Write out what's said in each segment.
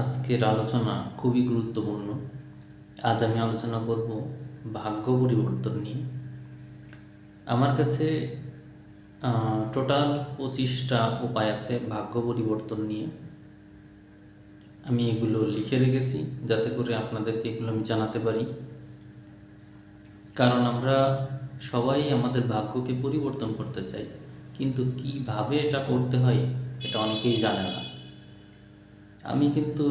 আজকের আলোচনা খুবই গুরুত্বপূর্ণ। আজ আমি আলোচনা করব ভাগ্য পরিবর্তন নিয়ে। আমার কাছে টোটাল 25টা উপায় আছে ভাগ্য পরিবর্তন নিয়ে। আমি এগুলো লিখে রেখেছি যাতে করে আপনাদেরকে এগুলো আমি জানাতে পারি, কারণ আমরা সবাই আমাদের ভাগ্যকে পরিবর্তন করতে চাই, কিন্তু কিভাবে এটা করতে হয় এটা অনেকেই জানে না। আমি কিন্তু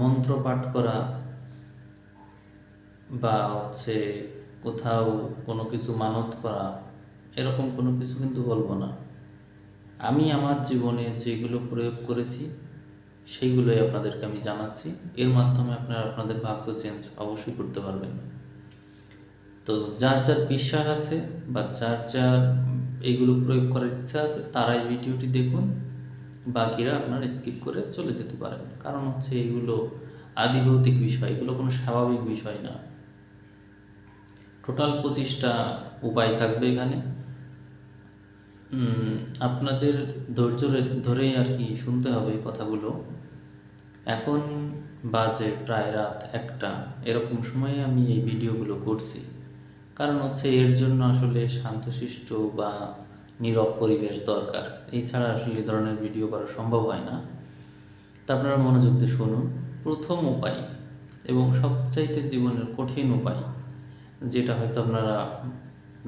মন্ত্র পাঠ করা বা কোথাও কোনো কিছু মানত করা এরকম কোনো কিছু কিন্তু বলবো না। আমি আমার জীবনে যেগুলো প্রয়োগ করেছি সেইগুলোই আপনাদেরকে আমি জানাচ্ছি। এর মাধ্যমে আপনারা আপনাদের ভাগ্য চেঞ্জ অবশ্যই করতে পারবেন। তো যার যার বিশ্বাস আছে বা যার যার এইগুলো প্রয়োগ করার ইচ্ছা আছে তারাই ভিডিওটি দেখুন, বাকিরা আপনারা স্কিপ করে চলে যেতে পারেন। কারণ এগুলো আদিভৌতিক বিষয়, এগুলো কোনো স্বাভাবিক বিষয় না। টোটাল 25টা উপায় থাকবে এখানে। আপনাদের ধৈর্য ধরেই আর কি শুনতে হবে এই কথাগুলো। এখন বাজে প্রায় রাত 1টা, এরকম সময়ে আমি এই ভিডিওগুলো করছি। কারণ এর জন্য আসলে শান্তশিষ্ট বা নীরব পরিবেশ দরকার। এছাড়া আসলে এই ধরনের ভিডিও করা সম্ভব হয় না। তা আপনারা মনোযোগ দিয়ে শুনুন। প্রথম উপায় এবং সবচাইতে জীবনের কঠিন উপায়, যেটা হয়তো আপনারা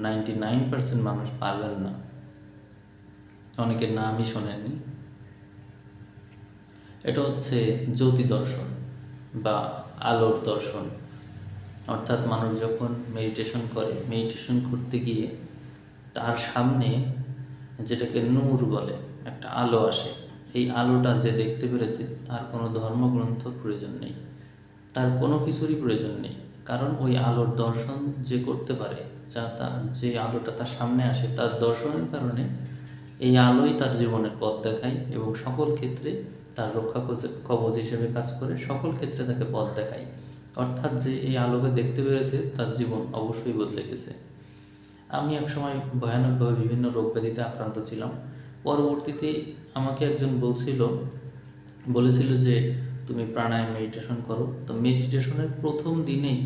99% মানুষ পারবেন না, অনেকের নামই শোনেননি। এটা জ্যোতি দর্শন বা আলোর দর্শন। অর্থাৎ মানুষ যখন মেডিটেশন করতে গিয়ে তার সামনে যেটাকে নূর বলে, একটা আলো আসে। এই আলোটা যে দেখতে পেরেছে তার কোনো ধর্মগ্রন্থ প্রয়োজন নেই, তার কোনো কিছুরই প্রয়োজন নেই। কারণ ওই আলোর দর্শন যে করতে পারে, যে আলোটা তার সামনে আসে, তার দর্শনের কারণে এই আলোই তার জীবনের পথ দেখায় এবং সকল ক্ষেত্রে তার রক্ষা কবচ হিসেবে কাজ করে, সকল ক্ষেত্রে তাকে পথ দেখায়। অর্থাৎ যে এই আলোকে দেখতে পেরেছে তার জীবন অবশ্যই বদলে গেছে। আমি একসময় ভয়ানকভাবে বিভিন্ন রোগ ব্যাধিতে আক্রান্ত ছিলাম। পরবর্তীতে আমাকে একজন বলেছিল যে তুমি প্রাণায়াম মেডিটেশন করো। তো মেডিটেশনের প্রথম দিনেই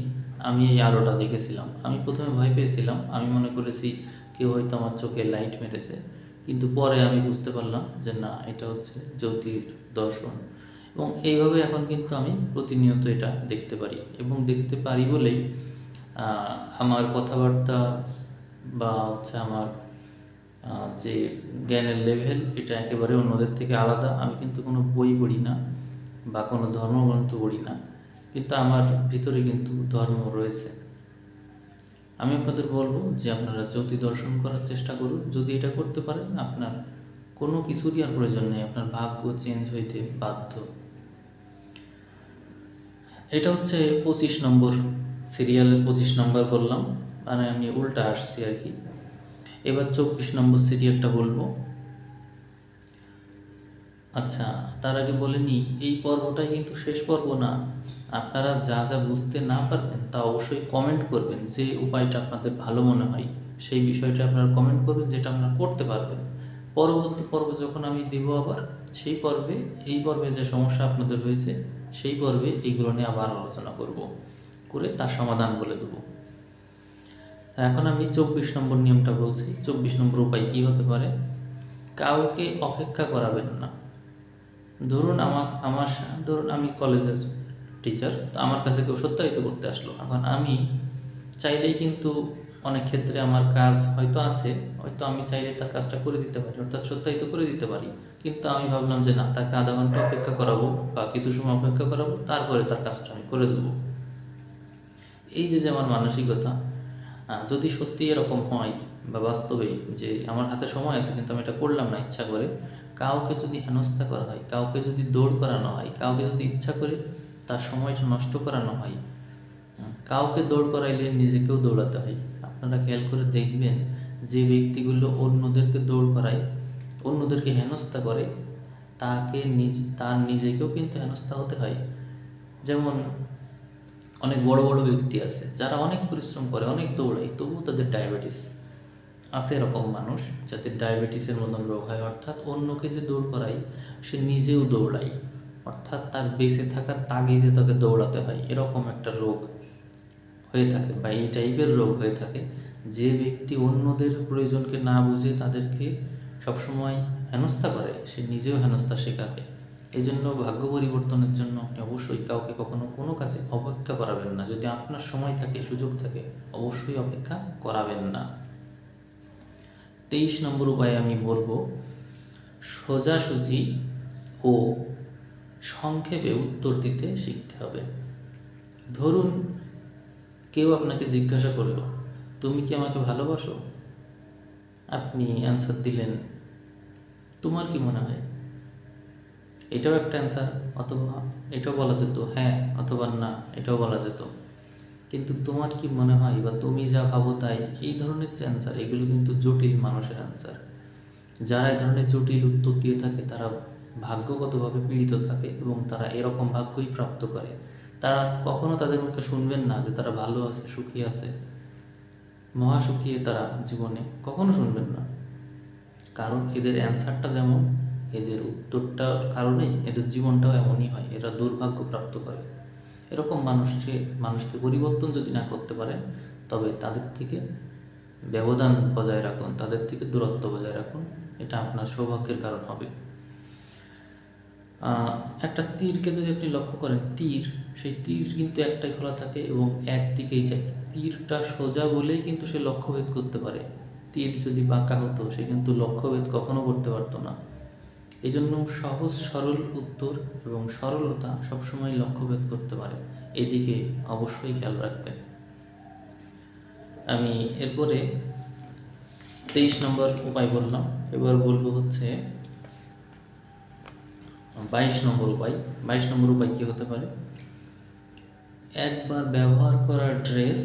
আমি এই আলোটা দেখেছিলাম। আমি প্রথমে ভয় পেয়েছিলাম, আমি মনে করেছি কেউ হয়তো আমার চোখে লাইট মেরেছে, কিন্তু পরে আমি বুঝতে পারলাম যে না, এটা জ্যোতির দর্শন। এবং এইভাবে এখন কিন্তু আমি প্রতিনিয়ত এটা দেখতে পারি, এবং দেখতে পারি বলেই আমার কথাবার্তা বা আমার যে জ্ঞানের লেভেল, এটা একেবারে অন্যদের থেকে আলাদা। আমি কিন্তু কোনো বই পড়ি না বা কোনো ধর্মগ্রন্থ পড়ি না, কিন্তু আমার ভিতরে কিন্তু ধর্ম রয়েছে। আমি আপনাদের বলবো যে আপনারা জ্যোতি দর্শন করার চেষ্টা করুন। যদি এটা করতে পারেন, আপনার কোনো কিছুরই আর প্রয়োজন নেই, আপনার ভাগ্য চেঞ্জ হইতে বাধ্য। এটা 25 নম্বর সিরিয়ালের 25 নম্বর বললাম, মানে আমি উল্টা আসছি আর কি। এবার 24 নম্বর সিরিয়ালটা বলবো। আচ্ছা, তার আগে বলে নিই, এই পর্বটাই কিন্তু শেষ পর্ব না। আপনারা যা যা বুঝতে না পারবেন তা অবশ্যই কমেন্ট করবেন। যে উপায়টা আপনাদের ভালো মনে হয় সেই বিষয়টা আপনারা কমেন্ট করবেন, যেটা আপনারা করতে পারবেন। পরবর্তী পর্ব যখন আমি দেব আবার, সেই পর্বে এই পর্বে যে সমস্যা আপনাদের হয়েছে সেই পর্বে এইগুলো নিয়ে আবার আলোচনা করে তার সমাধান বলে দেবো। এখন আমি 24 নম্বর নিয়মটা বলছি। 24 নম্বর উপায় কী হতে পারে? কাউকে অপেক্ষা করাবেন না। ধরুন ধরুন আমি কলেজের টিচার, তো আমার কাছে কেউ সত্যায়িত করতে আসলো। এখন আমি চাইলেই কিন্তু অনেক ক্ষেত্রে আমার কাজ হয়তো আছে, হয়তো আমি চাইলে তার কাজটা করে দিতে পারি, অর্থাৎ সত্যায়িত করে দিতে পারি। কিন্তু আমি ভাবলাম যে না, তাকে আধা ঘন্টা অপেক্ষা করাবো বা কিছু সময় অপেক্ষা করাবো, তারপরে তার কাজটা আমি করে দেবো। এই যে আমার মানসিকতা, যদি সত্যি এরকম হয় বা বাস্তবেই যে আমার হাতে সময় আছে কিন্তু আমি এটা করলাম না ইচ্ছা করে, কাউকে যদি হেনস্থা করা হয়, কাউকে যদি দৌড় করানো হয়, কাউকে যদি ইচ্ছা করে তার সময়টা নষ্ট করানো হয়, কাউকে দৌড় করাইলে নিজেকেও দৌড়াতে হয়। আপনারা খেয়াল করে দেখবেন, যে ব্যক্তিগুলো অন্যদেরকে দৌড় করায়, অন্যদেরকে হেনস্থা করে, তার নিজেকেও কিন্তু হেনস্থা হতে হয়। যেমন অনেক বড় বড় ব্যক্তি আছে যারা অনেক পরিশ্রম করে, অনেক দৌড়ায়, তবুও তাদের ডায়াবেটিস আছে। এরকম মানুষ যাদের ডায়াবেটিসের মতন রোগ হয়, অর্থাৎ অন্যকে যে দৌড় করায় সে নিজেও দৌড়ায়, অর্থাৎ তার বেঁচে থাকার তাগিদে তাকে দৌড়াতে হয়, এরকম একটা রোগ হয়ে থাকে বা এই টাইপের রোগ হয়ে থাকে। যে ব্যক্তি অন্যদের প্রয়োজনকে না বুঝে তাদেরকে সবসময় হেনস্থা করে, সে নিজেও হেনস্থার শিকার হয়। এই জন্য ভাগ্য পরিবর্তনের জন্য আপনি অবশ্যই কাউকে কখনো কোনো কাজে অপেক্ষা করাবেন না। যদি আপনার সময় থাকে, সুযোগ থাকে, অবশ্যই অপেক্ষা করাবেন না। 23 নম্বর উপায়ে আমি বলবো, সোজাসুজি ও সংক্ষেপে উত্তর দিতে শিখতে হবে। ধরুন কেউ আপনাকে জিজ্ঞাসা করলো, তুমি কি আমাকে ভালোবাসো? আপনি অ্যান্সার দিলেন, তোমার কি মনে হয়? এটাও একটা অ্যান্সার, অথবা এটাও বলা যেত হ্যাঁ অথবা না, এটাও বলা যেত। কিন্তু তোমার কি মনে হয় বা তুমি যা ভাবো তাই, এই ধরনের যে অ্যান্সার, এগুলো কিন্তু জটিল মানুষের অ্যান্সার। যারা এই ধরনের জটিল উত্তর দিয়ে থাকে তারা ভাগ্যগতভাবে পীড়িত থাকে এবং তারা এরকম ভাগ্যই প্রাপ্ত করে। তারা কখনো তাদের মুখে শুনবেন না যে তারা ভালো আছে, সুখী আছে, মহাসুখী তারা জীবনে, কখনো শুনবেন না। কারণ এদের অ্যান্সারটা যেমন, এদের উত্তরটার কারণে এদের জীবনটাও এমনই হয়, এরা দুর্ভাগ্য প্রাপ্ত করে। এরকম মানুষকে পরিবর্তন যদি না করতে পারেন, তবে তাদের থেকে ব্যবধান বজায় রাখুন, তাদের থেকে দূরত্ব বজায় রাখুন, এটা আপনার সৌভাগ্যের কারণ হবে। একটা তীরকে যদি আপনি লক্ষ্য করেন, সেই তীর কিন্তু একটাই খোলা থাকে এবং একদিকেই যায়। তীরটা সোজা বলেই কিন্তু সে লক্ষ্যভেদ করতে পারে। তীর যদি বাঁকা হতো, সে কিন্তু লক্ষ্যভেদ কখনো করতে পারতো না। এই জন্য সহজ সরল উত্তর এবং সরলতা সবসময় লক্ষ্যভেদ করতে পারে, এদিকে অবশ্যই খেয়াল রাখবেন। আমি এরপরে 23 নম্বর উপায় বললাম, এবার বলবো হচ্ছে 22 নম্বর উপায়। 22 নম্বর উপায় কী হতে পারে? একবার ব্যবহার করা ড্রেস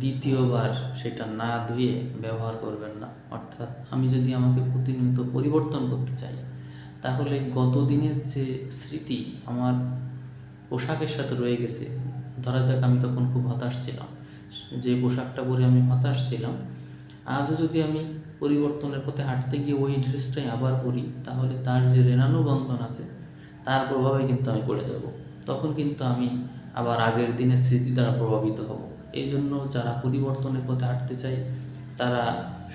দ্বিতীয়বার সেটা না ধুয়ে ব্যবহার করবেন না। অর্থাৎ আমি যদি আমাকে প্রতিনিয়ত পরিবর্তন করতে চাই, তাহলে গত দিনের যে স্মৃতি আমার পোশাকের সাথে রয়ে গেছে, ধরা যাক আমি তখন খুব হতাশ ছিলাম, যে পোশাকটা পরে আমি হতাশ ছিলাম, আজও যদি আমি পরিবর্তনের পথে হাঁটতে গিয়ে ওই ড্রেসটাই আবার পরি, তাহলে তার যে রেণানু বন্ধন আছে তার প্রভাবে কিন্তু আমি পড়ে যাব। তখন কিন্তু আমি আবার আগের দিনের স্মৃতি দ্বারা প্রভাবিত হব। এই জন্য যারা পরিবর্তনের পথে হাঁটতে চায়, তারা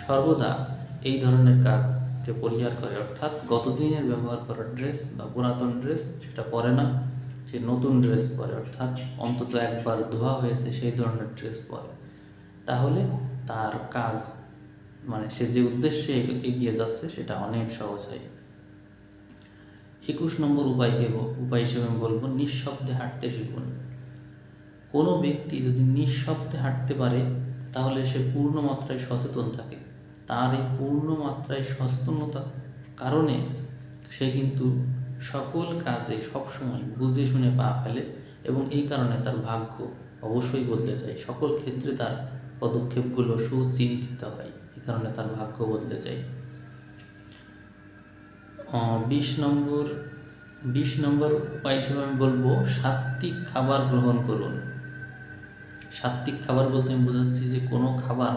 সর্বদা এই ধরনের কাজকে পরিহার করে। অর্থাৎ গত দিনের ব্যবহার করা ড্রেস বা পুরাতন ড্রেস সেটা পরে না, সে নতুন ড্রেস পরে, অর্থাৎ অন্তত একবার ধোয়া হয়েছে সেই ধরনের ড্রেস পরে। তাহলে তার কাজ, মানে সে যে উদ্দেশ্যে এগিয়ে যাচ্ছে, সেটা অনেক সহজ হয়। 21 নম্বর উপায় হিসেবে আমি বলবো, নিঃশব্দে হাঁটতে শিখুন। কোনো ব্যক্তি যদি নিঃশব্দে হাঁটতে পারে, তাহলে সে পূর্ণ মাত্রায় সচেতন থাকে। তার এই পূর্ণ মাত্রায় সচেতনতার কারণে সে কিন্তু সকল কাজে সবসময় বুঝে শুনে পা ফেলে এবং এই কারণে তার ভাগ্য অবশ্যই বদলে যায়। সকল ক্ষেত্রে তার পদক্ষেপগুলো সুচিন্তিত হয়, এই কারণে তার ভাগ্য বদলে যায়। 20 নম্বর উপায় হিসেবে আমি বলবো, সাত্ত্বিক খাবার গ্রহণ করুন। সাত্ত্বিক খাবার বলতে আমি বোঝাচ্ছি যে কোনো খাবার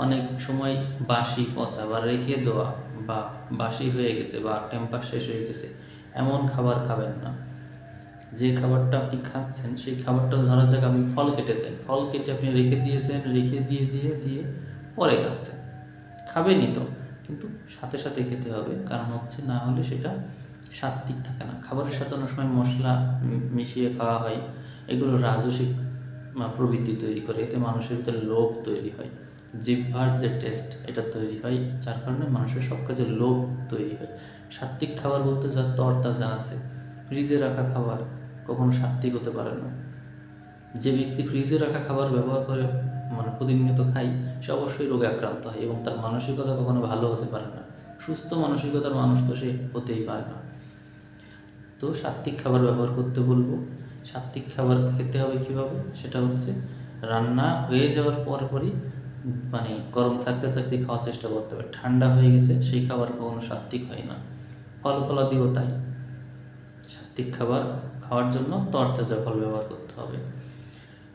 অনেক সময় বাসি, পচা বা রেখে দেওয়া বা বাসি হয়ে গেছে বা টেম্পার শেষ হয়ে গেছে, এমন খাবার খাবেন না। যে খাবারটা আপনি খাচ্ছেন, সেই খাবারটা ধরা যাক আপনি ফল কেটেছেন, ফল কেটে আপনি রেখে দিয়েছেন, রেখে দিয়ে পরে খাচ্ছেন, খাবেনই তো, কিন্তু সাথে সাথে খেতে হবে, কারণ হচ্ছে না হলে সেটা সাত্ত্বিক থাকে না। খাবারের সাথে অনেক সময় মশলা মিশিয়ে খাওয়া হয়, এগুলো রাজসিক প্রবৃত্তি তৈরি করে, এতে মানুষের ভিতরে লোভ তৈরি হয়, জিহ্বার যে টেস্ট এটা তৈরি হয়, যার কারণে মানুষের সব কাজে লোভ তৈরি হয়। সাত্ত্বিক খাবার বলতে যা তরতাজা আছে, ফ্রিজে রাখা খাবার কখনো সাত্ত্বিক হতে পারে না। যে ব্যক্তি ফ্রিজে রাখা খাবার ব্যবহার করে, মানে প্রতিনিয়ত খায়, সে অবশ্যই রোগে আক্রান্ত হয় এবং তার মানসিকতা কখনো ভালো হতে পারে না। সুস্থ মানসিকতার মানুষ তো সে হতেই পারে না। তো সাত্ত্বিক খাবার ব্যবহার করতে বলবো। সাত্ত্বিক খাবার খেতে হবে কীভাবে? সেটা হচ্ছে রান্না হয়ে যাওয়ার পরপরই, মানে গরম থাকতে থাকতে খাওয়ার চেষ্টা করতে হবে। ঠান্ডা হয়ে গেছে সেই খাবার কখনো সাত্ত্বিক হয় না। ফল ফলাদিও তাই। সাত্ত্বিক খাবার খাওয়ার জন্য তরতাজা ফল ব্যবহার করতে হবে।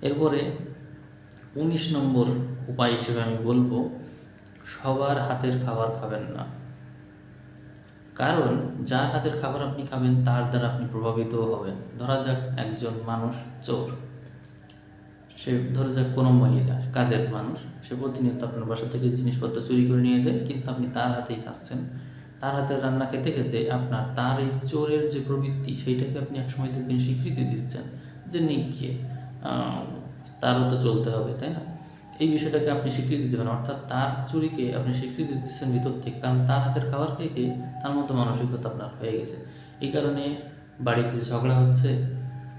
এরপরে 19 নম্বর উপায় হিসেবে আমি বলবো, সবার হাতের খাবার খাবেন না। কারণ যার হাতের খাবার আপনি খাবেন তার দ্বারা আপনি প্রভাবিত হবেন। ধরা যাক একজন মানুষ চোর, সে ধরা যাক কোনো মহিলা কাজের মানুষ, সে প্রতিনিয়ত আপনার বাসা থেকে জিনিসপত্র চুরি করে নিয়ে যায়, কিন্তু আপনি তার হাতেই খাচ্ছেন। তার হাতের রান্না খেতে খেতে আপনার তার এই চোরের যে প্রবৃত্তি সেইটাকে আপনি একসময় দেখবেন স্বীকৃতি দিচ্ছেন যে নিখিয়ে তারও তো চলতে হবে, তাই না? এই বিষয়টাকে আপনি স্বীকৃতি দেবেন, অর্থাৎ তার চুরিকে আপনি স্বীকৃতি দিচ্ছেন ভিতর থেকে, কারণ তার হাতের খাবার খেয়ে খেয়ে তার মতো মানসিকতা আপনার হয়ে গেছে। এই কারণে বাড়িতে ঝগড়া হচ্ছে,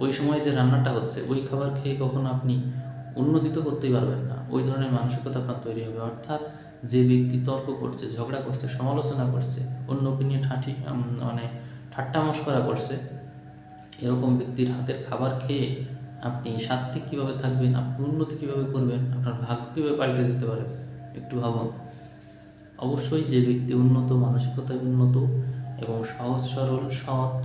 ওই সময় যে রান্নাটা হচ্ছে ওই খাবার খেয়ে কখনো আপনি উন্নতি তো করতেই পারবেন না, ওই ধরনের মানসিকতা আপনার তৈরি হবে। অর্থাৎ যে ব্যক্তি তর্ক করছে, ঝগড়া করছে, সমালোচনা করছে, অন্যকে নিয়ে মানে ঠাট্টা মশকরা করছে, এরকম ব্যক্তির হাতের খাবার খেয়ে আপনি সাত্ত্বিক কীভাবে থাকবেন, আপনি উন্নতি কীভাবে করবেন, আপনার ভাগ্য কীভাবে পাল্টে যেতে পারে একটু ভাবুন। অবশ্যই যে ব্যক্তি উন্নত, মানসিকতায় উন্নত এবং সহজ সরল সৎ,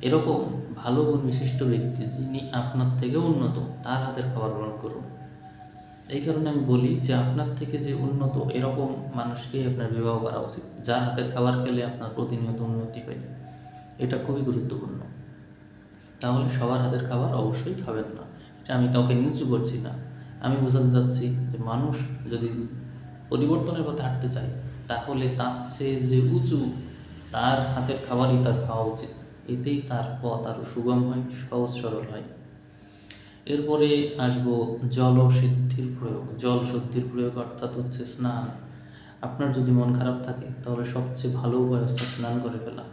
এরকম ভালো গুণ বিশিষ্ট ব্যক্তি যিনি আপনার থেকেও উন্নত, তার হাতের খাবার গ্রহণ করুন। এই কারণে আমি বলি যে আপনার থেকে যে উন্নত এরকম মানুষকেই আপনার বিবাহ করা উচিত, যার হাতের খাবার খেলে আপনার প্রতিনিয়ত উন্নতি হয়। এটা খুবই গুরুত্বপূর্ণ। তাহলে সবার হাতের খাবার অবশ্যই খাবেন না, এটা আমি কাউকে নিচু করছি না। আমি বোঝাতে চাচ্ছি যে মানুষ যদি পরিবর্তনের পথে হাঁটতে চায় তাহলে তার চেয়ে যে উঁচু তার হাতের খাবারই তার খাওয়া উচিত, এতেই তার পথ আরও সুগম হয়, সহজ সরল হয়। এরপরে আসবো জল সিদ্ধির প্রয়োগ। জল শুদ্ধির প্রয়োগ অর্থাৎ হচ্ছে স্নান। আপনার যদি মন খারাপ থাকে তাহলে সবচেয়ে ভালো উপায় হচ্ছে স্নান করে ফেলা।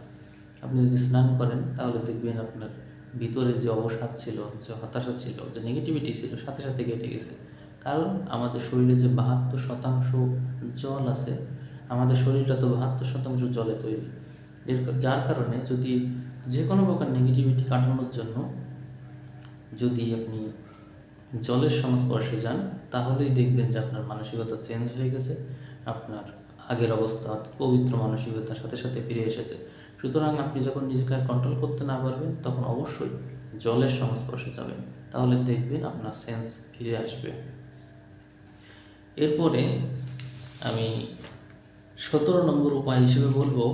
আপনি যদি স্নান করেন তাহলে দেখবেন আপনার ভিতরে যে অবসাদ ছিল, যে হতাশা ছিল, যে নেগেটিভিটি ছিল, সাথে সাথে কেটে গেছে। কারণ আমাদের শরীরে যে 72% জল আছে, আমাদের শরীরটা তো 72% জলে তৈরি। যার কারণে যদি যে কোনো প্রকার নেগেটিভিটি কাটানোর জন্য যদি আপনি জলের সংস্পর্শে যান তাহলেই দেখবেন যে আপনার মানসিকতা চেঞ্জ হয়ে গেছে, আপনার আগের অবস্থা পবিত্র মানসিকতার সাথে সাথে ফিরে এসেছে। সুতরাং আপনি যখন নিজেকে আর কন্ট্রোল করতে না পারবেন তখন অবশ্যই জলের সংস্পর্শে যাবেন, তাহলে দেখবেন আপনার সেন্স ফিরে আসবে। এরপরে আমি 17 নম্বর উপায় হিসেবে বলবো,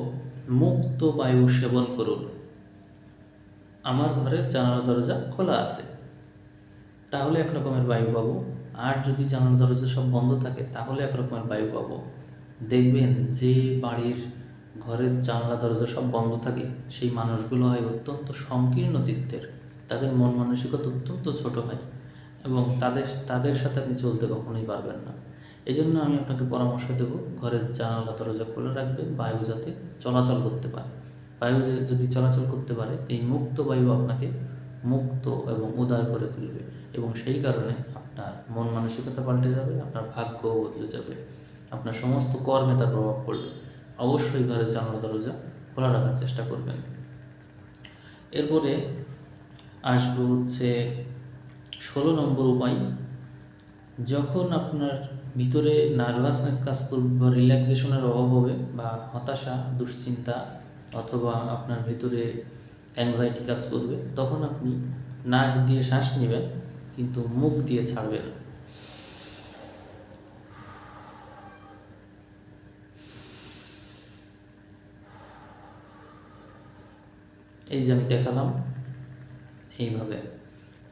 মুক্ত বায়ু সেবন করুন। আমার ঘরের জানালা দরজা খোলা আছে, তাহলে এক রকমের বায়ু পাবো। আর যদি জানালা দরজা সব বন্ধ থাকে তাহলে এক রকমের বায়ু পাবো। দেখবেন যে বাড়ির ঘরের জানলা দরজা সব বন্ধ থাকে সেই মানুষগুলো হয় অত্যন্ত সংকীর্ণ চিত্তের, তাদের মন মানসিকতা অত্যন্ত ছোট হয় এবং তাদের সাথে আপনি চলতে কখনোই পারবেন না। এই জন্য আমি আপনাকে পরামর্শ দেব, ঘরের জানালা দরজা খোলা রাখবেন, বায়ু যাতে চলাচল করতে পারে। বায়ু যদি চলাচল করতে পারে এই মুক্ত বায়ু আপনাকে মুক্ত এবং উদার করে তুলবে এবং সেই কারণে আপনার মন মানসিকতা পাল্টে যাবে, আপনার ভাগ্যও বদলে যাবে, আপনার সমস্ত কর্মে তার প্রভাব পড়বে। অবশ্যই ঘরের জানালা দরজা খোলা রাখার চেষ্টা করবেন। এরপরে আসবো হচ্ছে 16 নম্বর উপায়। যখন আপনার ভিতরে নার্ভাসনেস কাজ করবে বা রিল্যাক্সেশনের অভাব হবে বা হতাশা, দুশ্চিন্তা অথবা আপনার ভিতরে অ্যাংজাইটি কাজ করবে, তখন আপনি নাক দিয়ে শ্বাস নেবেন কিন্তু মুখ দিয়ে ছাড়বেন। এই যে আমি দেখালাম এইভাবে,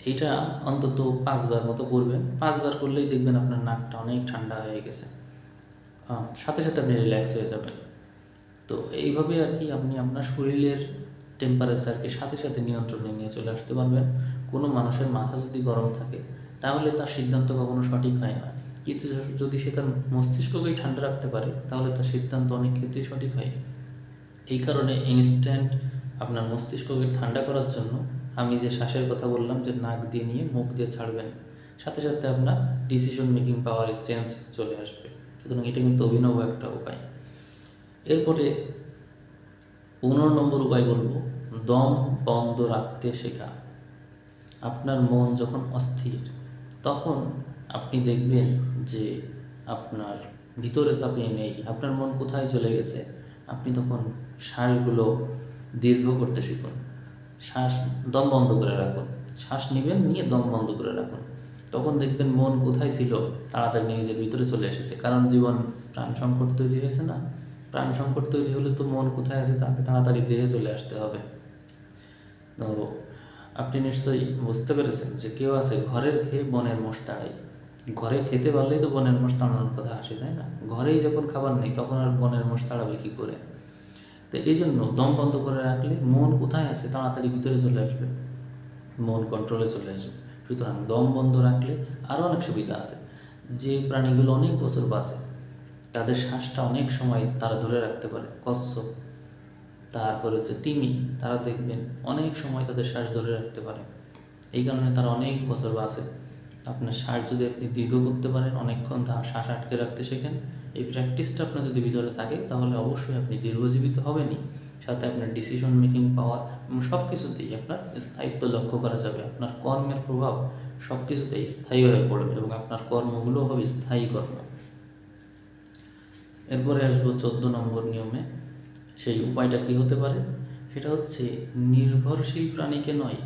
এইটা অন্তত 5 বার মতো করবেন। 5 বার করলেই দেখবেন আপনার নাকটা অনেক ঠান্ডা হয়ে গেছে, সাথে সাথে আপনি রিল্যাক্স হয়ে যাবেন। তো এইভাবে আর কি আপনি আপনার শরীরের টেম্পারেচারকে সাথে সাথে নিয়ন্ত্রণে নিয়ে চলে আসতে পারবেন। কোনো মানুষের মাথা যদি গরম থাকে তাহলে তার সিদ্ধান্ত কখনো সঠিক হয় না, কিন্তু যদি সে তার মস্তিষ্ককেই ঠান্ডা রাখতে পারে তাহলে তার সিদ্ধান্ত অনেক ক্ষেত্রেই সঠিক হয়। এই কারণে ইনস্ট্যান্ট আপনার মস্তিষ্ককে ঠান্ডা করার জন্য আমি যে শ্বাসের কথা বললাম যে নাক দিয়ে নিয়ে মুখ দিয়ে ছাড়বেন, সাথে সাথে আপনার ডিসিশন মেকিং পাওয়ারে চেঞ্জ চলে আসবে। সুতরাং এটা কিন্তু অভিনব একটা উপায়। এরপরে 15 নম্বর উপায় বলবো, দম বন্ধ রাখতে শেখা। আপনার মন যখন অস্থির তখন আপনি দেখবেন যে আপনার ভিতরে তো আপনি নেই, আপনার মন কোথায় চলে গেছে। আপনি তখন শ্বাসগুলো দীর্ঘ করতে শিখুন, দম বন্ধ করে রাখুন, শ্বাস নেবেন, নিয়ে দম বন্ধ করে রাখুন। তখন দেখবেন মন কোথায় ছিল তাড়াতাড়ি নিজের ভিতরে চলে এসেছে, কারণ জীবন প্রাণ সংকট তৈরি হয়েছে না, প্রাণ সংকট তৈরি হলে তো মন কোথায় আছে তাকে তাড়াতাড়ি দেহে চলে আসতে হবে। তো আপনি নিশ্চয়ই বুঝতে পেরেছেন যে কেউ আছে ঘরের খেয়ে বনের মোষ তাড়াই। ঘরে খেতে পারলেই তো বনের মোষ তাড়ানোর কথা আসে, তাই না? ঘরেই যখন খাবার নেই তখন আর বনের মোষ তাড়াবে কী করে? তো এই জন্য দম বন্ধ করে রাখলে মন কোথায় আছে তাড়াতাড়ি ভিতরে চলে আসবে, মন কন্ট্রোলে চলে আসবে। সুতরাং দম বন্ধ রাখলে আরও অনেক সুবিধা আছে। যে প্রাণীগুলো অনেক বছর বাঁচে তাদের শ্বাসটা অনেক সময় তারা ধরে রাখতে পারে। কচ্ছপ, তারপরে হচ্ছে তিমি, তারা দেখবেন অনেক সময় তাদের শ্বাস ধরে রাখতে পারে। এই কারণে তারা অনেক বছর বাঁচে। আপনার শ্বাস যদি আপনি দীর্ঘ করতে পারেন, অনেকক্ষণ শ্বাস আটকে রাখতে শেখেন, এই প্র্যাকটিসটা আপনার যদি ভিতরে থাকে তাহলে অবশ্যই আপনি দীর্ঘজীবিত হবেনই। সাথে আপনার ডিসিশন মেকিং পাওয়ার এবং সব কিছুতেই আপনার স্থায়িত্ব লক্ষ্য করা যাবে। আপনার কর্মের প্রভাব সব কিছুতেই স্থায়ীভাবে পড়বে এবং আপনার কর্মগুলো হবে স্থায়ী কর্ম। এরপরে আসবো 14 নম্বর নিয়মে। সেই উপায়টা কী হতে পারে? সেটা হচ্ছে নির্ভরশীল প্রাণীকে নয়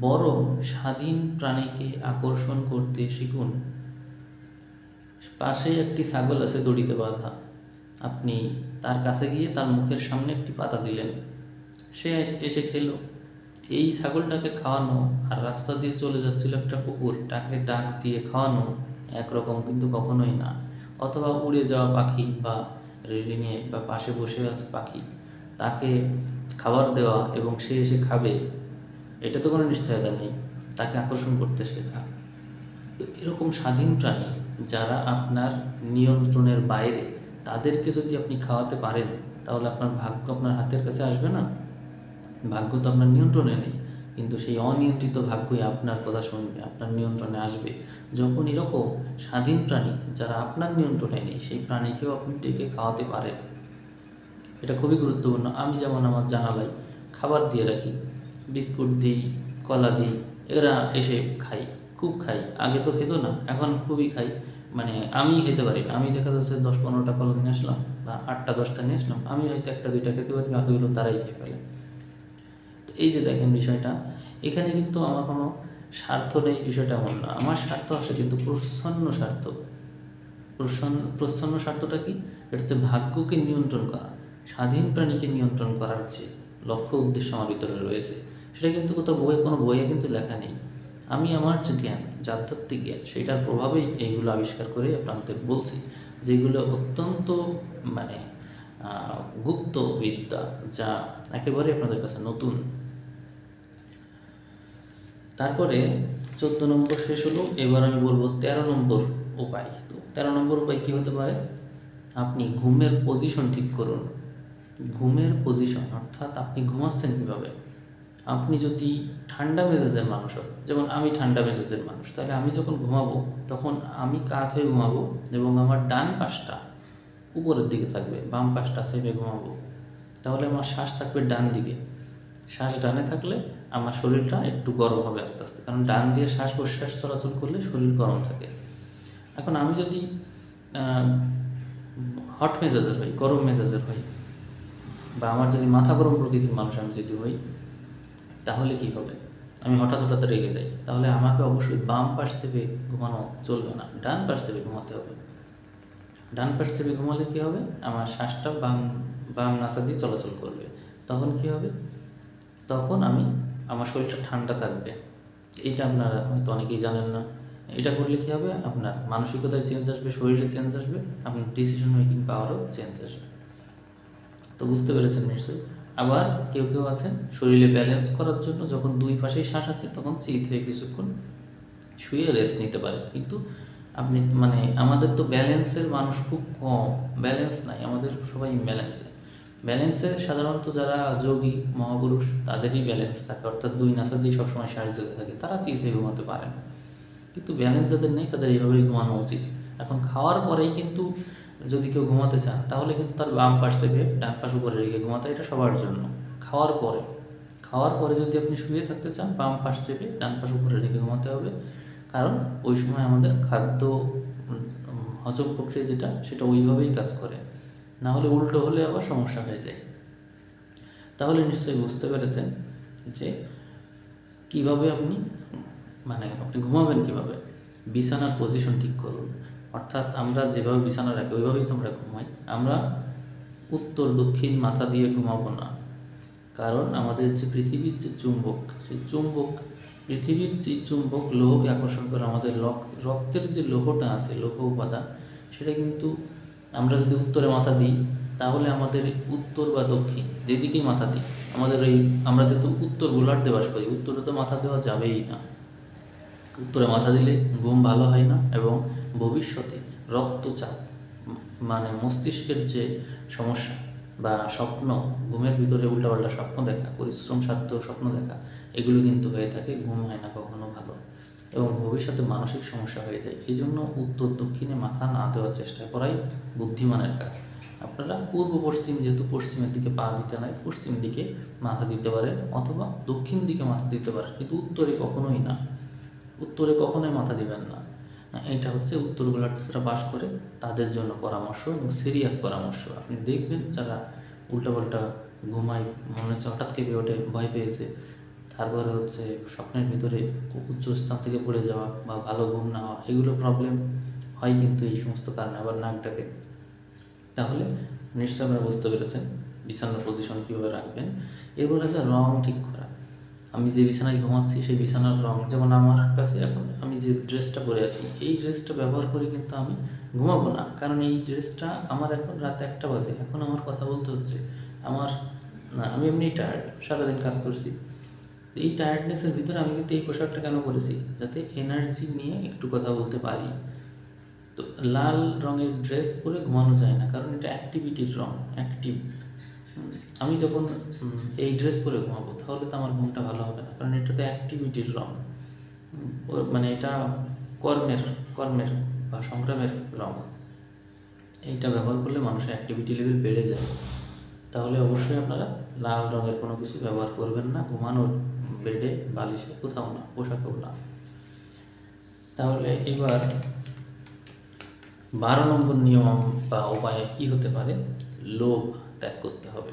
বরং স্বাধীন প্রাণীকে আকর্ষণ করতে শিখুন। পাশেই একটি ছাগল আছে দড়িতে বাঁধা। আপনি তার কাছে গিয়ে তার মুখের সামনে একটি পাতা দিলেন, সে এসে খেলো। এই ছাগলটাকে খাওয়ানো আর রাস্তা দিয়ে চলে যাচ্ছিল একটা কুকুর, তাকে ডাক দিয়ে খাওয়ানো একরকম কিন্তু কখনোই না। অথবা উড়ে যাওয়া পাখি বা রেলিংয়ে বা পাশে বসে আছে পাখি, তাকে খাবার দেওয়া এবং সে এসে খাবে, এটা তো কোনো নিশ্চয়তা নেই। তাকে আকর্ষণ করতে শেখা। তো এরকম স্বাধীন প্রাণী যারা আপনার নিয়ন্ত্রণের বাইরে, তাদেরকে যদি আপনি খাওয়াতে পারেন তাহলে আপনার ভাগ্য আপনার হাতের কাছে আসবে না? ভাগ্য তো আপনার নিয়ন্ত্রণে নেই, কিন্তু সেই অনিয়ন্ত্রিত ভাগ্যই আপনার কথা শুনবে, আপনার নিয়ন্ত্রণে আসবে। যখন এরকম স্বাধীন প্রাণী যারা আপনার নিয়ন্ত্রণে নেই সেই প্রাণীকেও আপনি ডেকে খাওয়াতে পারেন, এটা খুবই গুরুত্বপূর্ণ। আমি যেমন আমার জানালায় খাবার দিয়ে রাখি, বিস্কুট দিই, কলা দিই, এরা এসে খাই, খুব খাই। আগে তো খেতো না, এখন খুবই খাই। মানে আমি খেতে পারি না। আমি দেখা যাচ্ছে 10-15টা কলা নিয়ে আসলাম বা 8টা-10টা নিয়ে আসলাম, আমি হয়তো 1-2টা খেতে পারি, বাকিগুলো তারাই খেয়ে ফেলে। তো এই যে দেখেন বিষয়টা, এখানে কিন্তু আমার কোনো স্বার্থ নেই, বিষয়টা এমন না। আমার স্বার্থ আসে কিন্তু প্রচ্ছন্ন স্বার্থ। প্রচ্ছন্ন স্বার্থটা কি? এটা হচ্ছে ভাগ্যকে নিয়ন্ত্রণ করা, স্বাধীন প্রাণীকে নিয়ন্ত্রণ করার যে লক্ষ্য উদ্দেশ্য আমার ভিতরে রয়েছে, সেটা কিন্তু কোথাও কোনো বইয়ে কিন্তু লেখা নেই। আমি আমার যে জ্ঞান, যান্ত্রিক জ্ঞান, সেইটার প্রভাবেই এইগুলো আবিষ্কার করে আপনাদের বলছি, যেগুলো অত্যন্ত মানে গুপ্ত বিদ্যা, যা একেবারে আপনাদের কাছে নতুন। তারপরে 14 নম্বর শেষ হলো। এবার আমি বলবো 13 নম্বর উপায়। তো 13 নম্বর উপায় কী হতে পারে? আপনি ঘুমের পজিশন ঠিক করুন। ঘুমের পজিশন অর্থাৎ আপনি ঘুমাচ্ছেন কীভাবে। আপনি যদি ঠান্ডা মেজাজের মানুষ হন, যেমন আমি ঠান্ডা মেজাজের মানুষ, তাহলে আমি যখন ঘুমাবো তখন আমি কাত হয়ে ঘুমাবো এবং আমার ডান পাশটা উপরের দিকে থাকবে, বাম পাশটা চেপে ঘুমাবো। তাহলে আমার শ্বাস থাকবে ডান দিকে। শ্বাস ডানে থাকলে আমার শরীরটা একটু গরম হবে আস্তে আস্তে, কারণ ডান দিয়ে শ্বাস প্রশ্বাস চলাচল করলে শরীর গরম থাকে। এখন আমি যদি হট মেজাজের হই, গরম মেজাজের হই, বা আমার যদি মাথা গরম প্রকৃতির মানুষ আমি যদি হই, তাহলে কী হবে? আমি হঠাৎ রেগে যাই, তাহলে আমাকে অবশ্যই বাম পাশ চেপে ঘুমানো চলবে না, ডান পাশ চেপে ঘুমাতে হবে। ডান পাশ চেপে ঘুমালে কী হবে? আমার শ্বাসটা বাম নাসা দিয়ে চলাচল করবে। তখন কী হবে? তখন আমার শরীরটা ঠান্ডা থাকবে। এইটা আপনারা হয়তো অনেকেই জানেন না। এটা করলে কী হবে? আপনার মানসিকতায় চেঞ্জ আসবে, শরীরে চেঞ্জ আসবে, আপনার ডিসিশন মেকিং পাওয়ারও চেঞ্জ আসবে। তো বুঝতে পেরেছেন নিশ্চয়ই। আবার কেউ কেউ আছেন শরীরে ব্যালেন্স করার জন্য যখন দুই পাশেই শ্বাস আছে তখন চিত হয়ে কিছুক্ষণ শুয়ে রেস্ট নিতে পারে। কিন্তু আপনি আমাদের তো ব্যালেন্সের মানুষ খুব কম, ব্যালেন্স নাই, আমাদের সবাই ইমব্যালেন্সে। ব্যালেন্সে সাধারণত যারা যোগী মহাপুরুষ তাদেরই ব্যালেন্স থাকে, অর্থাৎ দুই নাসা দিয়ে সবসময় শ্বাস যেতে থাকে, তারা চিত হয়ে ঘুমাতে পারেন। কিন্তু ব্যালেন্স যাদের নেই তাদের এইভাবেই ঘুমানো উচিত। এখন খাওয়ার পরেই কিন্তু যদি কেউ ঘুমাতে চান তাহলে কিন্তু তার বাম পাশ থেকে ডান পাশ উপরে রেখে ঘুমাতে, এটা সবার জন্য। খাওয়ার পরে যদি আপনি শুয়ে থাকতে চান বাম পাশ চেপে ডান পাশ উপরে রেখে ঘুমাতে হবে, কারণ ওই সময় আমাদের খাদ্য হজম প্রক্রিয়া যেটা সেটা ওইভাবেই কাজ করে। না হলে উল্টো হলে আবার সমস্যা হয়ে যায়। তাহলে নিশ্চয়ই বুঝতে পেরেছেন যে কীভাবে আপনি ঘুমাবেন কীভাবে। বিছানার পজিশন ঠিক করুন, অর্থাৎ আমরা যেভাবে বিছানা রাখি ওইভাবেই তোমরা ঘুমাই। আমরা উত্তর দক্ষিণ মাথা দিয়ে ঘুমাবো না, কারণ আমাদের যে পৃথিবীর যে চুম্বক, সেই চুম্বক, পৃথিবীর যে চুম্বক লৌহকে আকর্ষণ করে, আমাদের রক্তের যে লৌহটা আছে, লৌহ উপাদান, সেটা কিন্তু আমরা যদি উত্তরে মাথা দিই, তাহলে আমাদের উত্তর বা দক্ষিণ যেদিকেই মাথা দিই, আমাদের আমরা যেহেতু উত্তর গোলার্ধে বাস করি, উত্তরে তো মাথা দেওয়া যাবেই না। উত্তরে মাথা দিলে ঘুম ভালো হয় না, এবং ভবিষ্যতে রক্তচাপ, মানে মস্তিষ্কের যে সমস্যা বা স্বপ্ন, ঘুমের ভিতরে উল্টাপাল্টা স্বপ্ন দেখা, পরিশ্রম সাধ্য স্বপ্ন দেখা, এগুলো কিন্তু হয়ে থাকে, ঘুম হয় না কখনো ভালো, এবং ভবিষ্যতে মানসিক সমস্যা হয়ে যায়। এই জন্য উত্তর দক্ষিণে মাথা না দেওয়ার চেষ্টা করাই বুদ্ধিমানের কাজ। আপনারা পূর্ব পশ্চিম, যেহেতু পশ্চিমের দিকে পা দিতে নাই, পশ্চিম দিকে মাথা দিতে পারেন, অথবা দক্ষিণ দিকে মাথা দিতে পারেন, কিন্তু উত্তরে কখনোই না, উত্তরে কখনোই মাথা দিবেন না। এটা হচ্ছে উত্তর গোলার্ধে যারা বাস করে তাদের জন্য পরামর্শ, এবং সিরিয়াস পরামর্শ। আপনি দেখবেন যারা উল্টাপাল্টা ঘুমায়, মনে হচ্ছে হঠাৎ কেঁপে ওঠে, ভয় পেয়েছে, তারপরে হচ্ছে স্বপ্নের ভিতরে উচ্চ স্থান থেকে পড়ে যাওয়া বা ভালো ঘুম না হওয়া, এগুলো প্রবলেম হয় কিন্তু এই সমস্ত কারণে, আবার নাক ডাকে। তাহলে নিশ্চয়ই আপনারা বুঝতে পেরেছেন বিছানার পজিশন কীভাবে রাখবেন। এরপর আছে রং ঠিক করা। আমি যে বিছানায় ঘুমাচ্ছি সেই বিছানার রং, যেমন আমার কাছে এখন আমি যে ড্রেসটা পরে আছি, এই ড্রেসটা ব্যবহার করে কিন্তু আমি ঘুমাবো না, কারণ এই ড্রেসটা আমার এখন রাত 1টা বাজে, এখন আমার কথা বলতে হচ্ছে, আমার না, আমি এমনি টায়ার্ড, সারাদিন কাজ করছি, এই টায়ার্ডনেসের ভিতরে আমি কিন্তু এই পোশাকটা কেন পরেছি, যাতে এনার্জি নিয়ে একটু কথা বলতে পারি। তো লাল রঙের ড্রেস পরে ঘুমানো যায় না, কারণ এটা অ্যাক্টিভিটির রং, অ্যাক্টিভ। আমি যখন এই ড্রেস পরে ঘুমাবো, তাহলে তো আমার ঘুমটা ভালো হবে না, কারণ এটা তো অ্যাক্টিভিটির রং, মানে এটা কর্মের কর্মের বা সংগ্রামের রং। এইটা ব্যবহার করলে মানুষের অ্যাক্টিভিটি লেভেল বেড়ে যায়। তাহলে অবশ্যই আপনারা লাল রঙের কোনো কিছু ব্যবহার করবেন না ঘুমানোর বেডে, বালিশে, কোথাও না, পোশাকেও না। তাহলে এবার 12 নম্বর নিয়ম বা উপায় কি হতে পারে? লোভ ত্যাগ করতে হবে।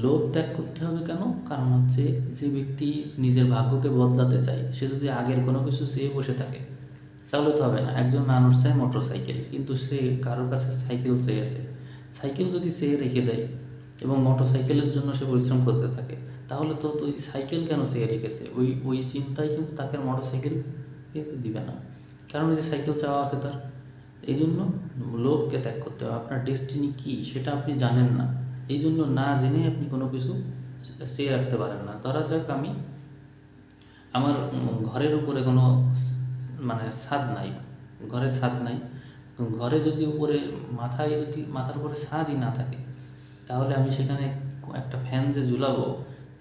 লোভ ত্যাগ করতে হবে কেন? কারণ হচ্ছে যে ব্যক্তি নিজের ভাগ্যকে বদলাতে চায়, সে যদি আগের কোনো কিছু চেয়ে বসে থাকে, তাহলে তো হবে না। একজন মানুষ চায় মোটর সাইকেল, কিন্তু সে কারোর কাছে সাইকেল চেয়েছে। সাইকেল যদি চেয়ে রেখে দেয় এবং মোটর সাইকেলের জন্য সে পরিশ্রম করতে থাকে, তাহলে তো ওই সাইকেল কেন চেয়ে রেখেছে, ওই চিন্তায় কিন্তু তাকে মোটর সাইকেল পেতে দিবে না, কারণ ওই যে সাইকেল চাওয়া আছে তার। এই জন্য লোভকে ত্যাগ করতে হবে। আপনার ডেস্টিনি কী সেটা আপনি জানেন না, এই জন্য না জেনে আপনি কোনো কিছু চেয়ে রাখতে পারেন না। ধরা যাক আমার ঘরের উপরে কোনো মানে ছাদ নাই, ঘরে ছাদ নাই, ঘরে যদি উপরে মাথার উপরে ছাদই না থাকে, তাহলে আমি সেখানে একটা ফ্যান যে ঝুলাবো,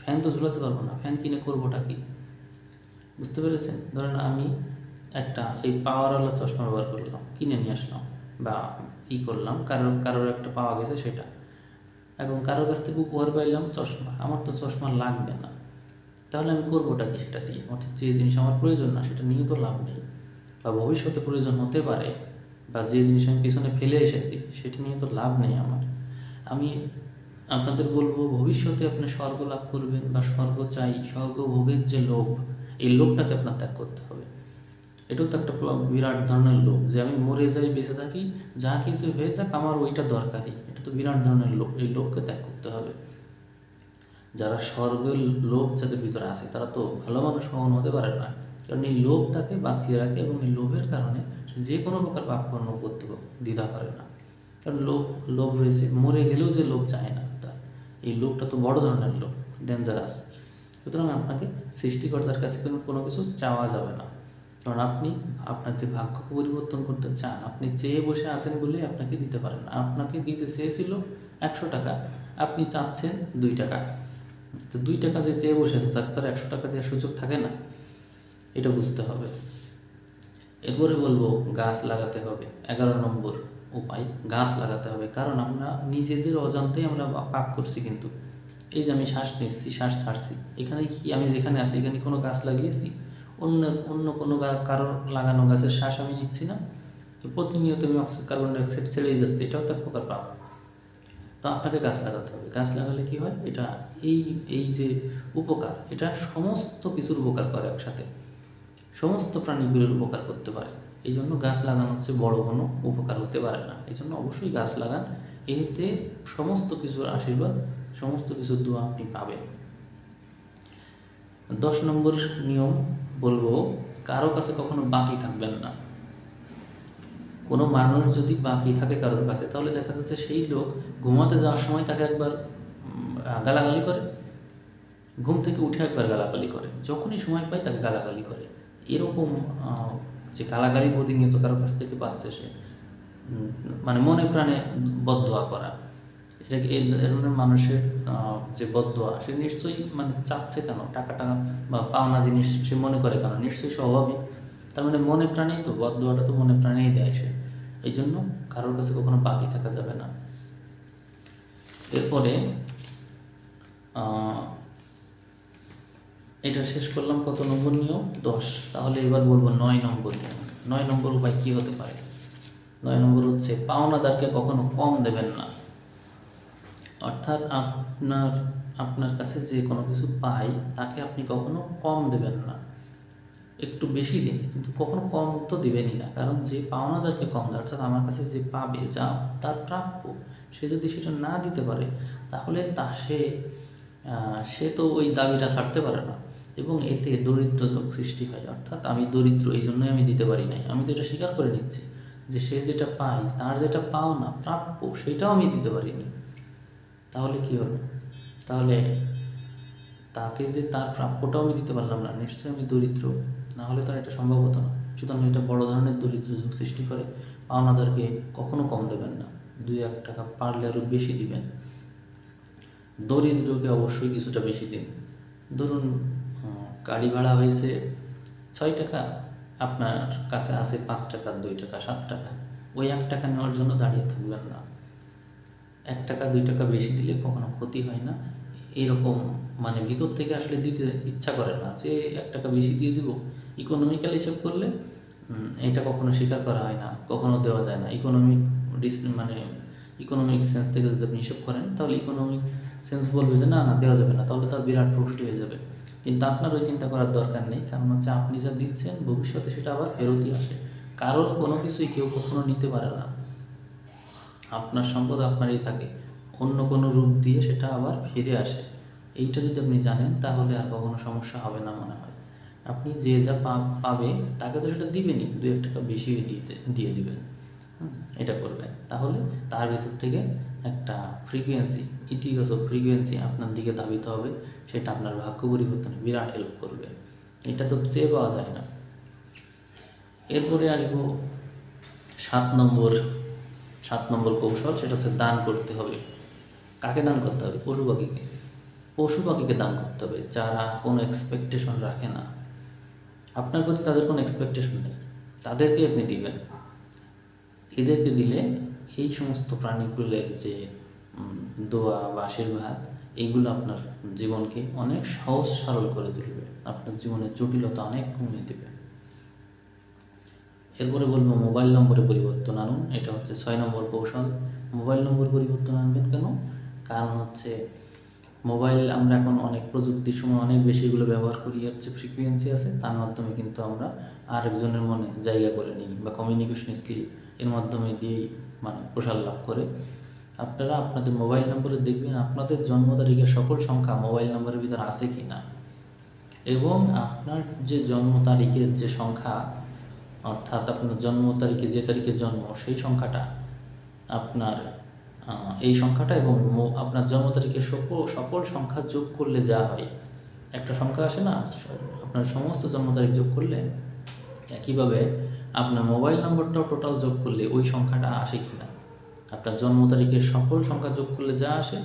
ফ্যান তো ঝুলাতে পারবো না, ফ্যান কিনে করবোটা কি? বুঝতে পেরেছেন? ধরেন আমি একটা এই পাওয়ারওয়ালা চশমা ব্যবহার করলাম, কিনে নিয়ে আসলাম বা করলাম, কারোর একটা পাওয়া গেছে সেটা, এখন কারোর কাছ থেকে উপহার পাইলাম চশমা, আমার তো চশমা লাগবে না, তাহলে আমি করবোটা কি সেটা দিয়ে? অর্থাৎ যে জিনিস আমার প্রয়োজন না সেটা নিয়ে তো লাভ নেই, বা ভবিষ্যতে প্রয়োজন হতে পারে, বা যে জিনিস আমি পিছনে ফেলে এসেছি সেটা নিয়ে তো লাভ নেই আমার। আমি আপনাদের বলবো, ভবিষ্যতে আপনি স্বর্গ লাভ করবেন বা স্বর্গ চাই, স্বর্গ ভোগের যে লোভ, এই লোভটাকে আপনার ত্যাগ করতে হবে। এটাও তো একটা বিরাট ধরনের লোভ, যে আমি মরে যাই, বেঁচে থাকি, যা কিছু হয়ে যাক, আমার ওইটা দরকারি, এটা তো বিরাট ধরনের লোভ। এই লোভকে ত্যাগ করতে হবে। যারা স্বর্গের লোভ যাদের ভিতরে আছে, তারা তো ভালো মানুষ কখনো হতে পারে না, কারণ এই লোভ তাকে বাঁচিয়ে রাখে, এবং এই লোভের কারণে যে কোনো প্রকার পাপ কর্ম করতে দ্বিধা করে না। কারণ লোভ রয়েছে, মরে গেলেও যে লোভ চায় না তার, এই লোভটা তো বড় ধরনের লোভ, ডেঞ্জারাস। সুতরাং আপনাকে সৃষ্টিকর্তার কাছে কোনো কিছু চাওয়া যাবে না, কারণ আপনি আপনার যে ভাগ্যকে পরিবর্তন করতে চান, আপনি চেয়ে বসে আছেন বলেই আপনাকে দিতে পারেন না। আপনাকে দিতে চেয়েছিল 100 টাকা, আপনি চাচ্ছেন 2 টাকা, তো 2 টাকা যে চেয়ে বসে আছে তাকে তার 100 টাকা দেওয়ার সুযোগ থাকে না, এটা বুঝতে হবে। এরপরে বলবো গাছ লাগাতে হবে। 11 নম্বর উপায়, গাছ লাগাতে হবে। কারণ আমরা নিজেদের অজান্তেই আমরা পাপ করছি, কিন্তু এই যে আমি শ্বাস নিচ্ছি, শ্বাস ছাড়ছি, এখানে কি আমি যেখানে আছি এখানে কোনো গাছ লাগিয়েছি? অন্য কোনো কারোর লাগানো গাছের শ্বাস আমি নিচ্ছি না, তো প্রতিনিয়ত আমি কার্বন ডাইঅক্সাইড ছেড়েই যাচ্ছে, এটাও তো এক প্রকার পাপ। তো আপনাকে গাছ লাগাতে হবে। গাছ লাগালে কি হয়? এটা এই যে উপকার, এটা সমস্ত কিছুর উপকার করে একসাথে, সমস্ত প্রাণীগুলোর উপকার করতে পারে। এই জন্য গাছ লাগানো হচ্ছে বড় কোনো উপকার হতে পারে না, এই জন্য অবশ্যই গাছ লাগান এতে সমস্ত কিছুর আশীর্বাদ, সমস্ত কিছুর দোয়া আপনি পাবেন। 10 নম্বর নিয়ম বলবো, কারো কাছে কখনো বাকি থাকবেন না। কোনো মানুষ যদি বাকি থাকে কারোর কাছে, তাহলে দেখা যাচ্ছে সেই লোক ঘুমাতে যাওয়ার সময় তাকে একবার গালাগালি করে, ঘুম থেকে উঠে একবার গালাগালি করে, যখনই সময় পায় তাকে গালাগালি করে। এরকম যে গালাগালি প্রতিনিয়ত কারোর কাছ থেকে পাচ্ছে সে, মানে মনে প্রাণে বদদোয়া করা, এটা এই ধরনের মানুষের যে বদদোয়া, সে নিশ্চয়ই মানে চাচ্ছে কেন টাকাটা বা পাওনা জিনিস সে মনে করে কেন, নিশ্চয়ই স্বভাবই। তার মানে মনে প্রাণেই তো বদদোয়াটা তো মনে প্রাণেই দেয় সে। এই জন্য কারোর কাছে কখনো বাকি থাকা যাবে না। এরপরে এটা শেষ করলাম কত নম্বর নিয়ম? 10। তাহলে এবার বলবো 9 নম্বর নিয়ম। 9 নম্বর উপায় কী হতে পারে? 9 নম্বর হচ্ছে, পাওনাদারকে কখনো কম দেবেন না। অর্থাৎ আপনার কাছে যে কোনো কিছু পায় তাকে আপনি কখনো কম দেবেন না, একটু বেশি দিন, কিন্তু কখনো কম তো দিবেনই না। কারণ যে পাওনাদারকে কম দেয়, অর্থাৎ আমার কাছে যে পাবে, যা তার প্রাপ্য, সে যদি সেটা না দিতে পারে, তাহলে সে তো ওই দাবিটা ছাড়তে পারে না, এবং এতে দরিদ্র যোগ সৃষ্টি হয়। অর্থাৎ আমি দরিদ্র, এই জন্যই আমি দিতে পারি নাই, আমি তো এটা স্বীকার করে নিচ্ছি যে সে যেটা পায়, তার যেটা পাওনা প্রাপ্য, সেটাও আমি দিতে পারিনি। তাহলে কি হলো? তাহলে তাকে যে তার প্রাপ্যটাও আমি দিতে পারলাম না, নিশ্চয়ই আমি দরিদ্র, না হলে তার এটা সম্ভব হতো না। সুতরাং এটা বড় ধরনের দরিদ্র যোগ সৃষ্টি করে। পাওনাদারকে কখনো কম দেবেন না, 2-1 টাকা পারলে আরও বেশি দিবেন। দরিদ্রকে অবশ্যই কিছুটা বেশি দিন। ধরুন গাড়ি ভাড়া হয়েছে 6 টাকা, আপনার কাছে আছে 5 টাকা, 2 টাকা, 7 টাকা, ওই 1 টাকা নেওয়ার জন্য দাঁড়িয়ে থাকবেন না। 1 টাকা 2 টাকা বেশি দিলে কখনো ক্ষতি হয় না। এরকম মানে ভিতর থেকে আসলে দিতে ইচ্ছা করে না যে 1 টাকা বেশি দিয়ে দিব। ইকোনমিক্যাল হিসাব করলে এটা কখনো স্বীকার করা হয় না, কখনো দেওয়া যায় না। ইকোনমিক সেন্স থেকে যদি আপনি হিসাব করেন, তাহলে ইকোনমিক সেন্স বলবে যে না দেওয়া যাবে না, তাহলে তার বিরাট প্রফিট হয়ে যাবে। কিন্তু আপনার ওই চিন্তা করার দরকার নেই, কারণ হচ্ছে আপনি যা দিচ্ছেন ভবিষ্যতে সেটা আবার ফেরতই আসে। কারোর কোনো কিছুই কেউ কখনো নিতে পারে না। আপনার সম্পদ আপনারই থাকে, অন্য কোনো রূপ দিয়ে সেটা আবার ফিরে আসে। এইটা যদি আপনি জানেন, তাহলে আর কখনো সমস্যা হবে না মনে হয়। আপনি যে যা পাবে তাকে তো সেটা দিবেনই, 2-1 টাকা বেশি দিয়ে দিবেন। এটা করবেন, তাহলে তার ভিতর থেকে একটা ফ্রিকোয়েন্সি, ইতিবাচক ফ্রিকোয়েন্সি আপনার দিকে ধাবিত হবে, সেটা আপনার ভাগ্য পরিবর্তনে বিরাট হেল্প করবে। এটা তো চেয়ে পাওয়া যায় না। এরপরে আসবো 7 নম্বর কৌশল, সেটা হচ্ছে দান করতে হবে। কাকে দান করতে হবে? পশু পাখিকে। পশু পাখিকে দান করতে হবে যারা কোনো এক্সপেকটেশন রাখে না, আপনার প্রতি তাদের কোনো এক্সপেকটেশন নেই, তাদেরকে আপনি দিবেন। এদেরকে দিলে এই সমস্ত প্রাণীগুলোর যে দোয়া বা আশীর্বাদ, এইগুলো আপনার জীবনকে অনেক সহজ সরল করে তুলবে, আপনার জীবনের জটিলতা অনেক কমিয়ে দেবে। এরপরে বলবো মোবাইল নম্বরে পরিবর্তন আনুন। এটা হচ্ছে 6 নম্বর কৌশল। মোবাইল নম্বর পরিবর্তন আনবেন কেন? কারণ হচ্ছে মোবাইল আমরা এখন অনেক প্রযুক্তির সময় অনেক বেশি এগুলো ব্যবহার করি, হচ্ছে ফ্রিকোয়েন্সি আছে, তার মাধ্যমে কিন্তু আমরা আরেকজনের মনে জায়গা করে নিই, বা কমিউনিকেশন স্কিল এর মাধ্যমে দিয়েই মানে প্রসার লাভ করে। আপনারা আপনাদের মোবাইল নম্বরে দেখবেন আপনাদের জন্ম তারিখের সকল সংখ্যা মোবাইল নম্বরের ভিতরে আছে কি না, এবং আপনার যে জন্ম তারিখের যে সংখ্যা, অর্থাৎ আপনার জন্ম তারিখে যে তারিখে জন্ম, সেই সংখ্যাটা আপনার এই সংখ্যাটা এবং আপনার জন্ম তারিখের সকল সংখ্যা যোগ করলে যা হয়, একটা সংখ্যা আসে না, আপনার সমস্ত জন্ম তারিখ যোগ করলে, একইভাবে আপনার মোবাইল নম্বরটাও টোটাল যোগ করলে ওই সংখ্যাটা আসে কি না, আপনার জন্ম তারিখের সকল সংখ্যা যোগ করলে যা আসে,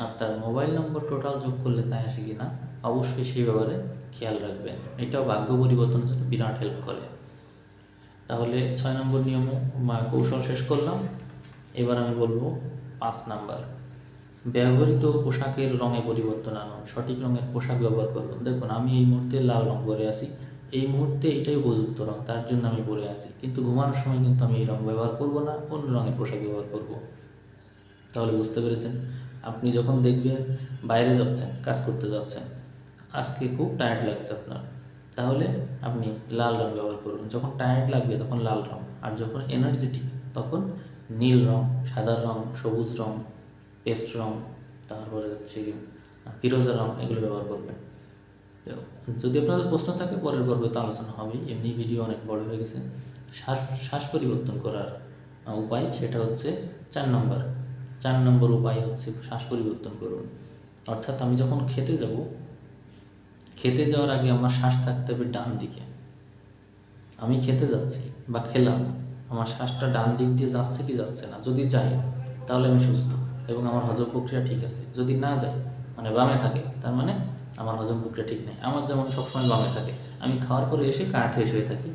আপনার মোবাইল নম্বর টোটাল যোগ করলে তাই আসে কি না, অবশ্যই সেই ব্যাপারে খেয়াল রাখবেন। এটাও ভাগ্য পরিবর্তনের জন্য বিরাট হেল্প করে। তাহলে 6 নম্বর নিয়ম কৌশল শেষ করলাম। এবার আমি বলবো 5 নাম্বার, ব্যবহৃত পোশাকের রঙে পরিবর্তন আনুন। সঠিক রঙের পোশাক ব্যবহার করুন। দেখুন আমি এই মুহূর্তে লাল রঙ পরে আছি, এই মুহূর্তে এটাই উপযুক্ত রঙ, তার জন্য আমি পরে আছি, কিন্তু ঘুমানোর সময় কিন্তু আমি এই রঙ ব্যবহার করব না, অন্য রঙের পোশাক ব্যবহার করব। তাহলে বুঝতে পেরেছেন? আপনি যখন দেখবেন বাইরে যাচ্ছেন, কাজ করতে যাচ্ছেন, আজকে খুব টায়ার্ড লাগছে আপনার, তাহলে আপনি লাল রঙ ব্যবহার করুন। যখন টায়ার্ড লাগবে তখন লাল রঙ, আর যখন এনার্জেটিক তখন নীল রং, সাদা রং, সবুজ রং, পেস্ট রং, তারপরে হচ্ছে কি ফিরোজা রং, এগুলো ব্যবহার করবেন। তো যদি আপনাদের প্রশ্ন থাকে পরের পর্বে তো আলোচনা হবেই, এমনি ভিডিও অনেক বড় হয়ে গেছে। শ্বাস পরিবর্তন করার উপায় সেটা হচ্ছে 4 নম্বর উপায় হচ্ছে শ্বাস পরিবর্তন করুন। অর্থাৎ আমি যখন খেতে যাওয়ার আগে আমার শ্বাস থাকতে হবে ডান দিকে। আমি খেতে যাচ্ছি বা খেলাম, আমার শ্বাসটা ডান দিক দিয়ে যাচ্ছে কি যাচ্ছে না, যদি যায় তাহলে আমি সুস্থ এবং আমার হজম প্রক্রিয়া ঠিক আছে। যদি না যায় মানে বামে থাকে, তার মানে আমার হজম প্রক্রিয়া ঠিক নেই। আমার যেমন সবসময় বামে থাকে, আমি খাওয়ার পরে এসে কাঠ হয়ে শুয়ে থাকি,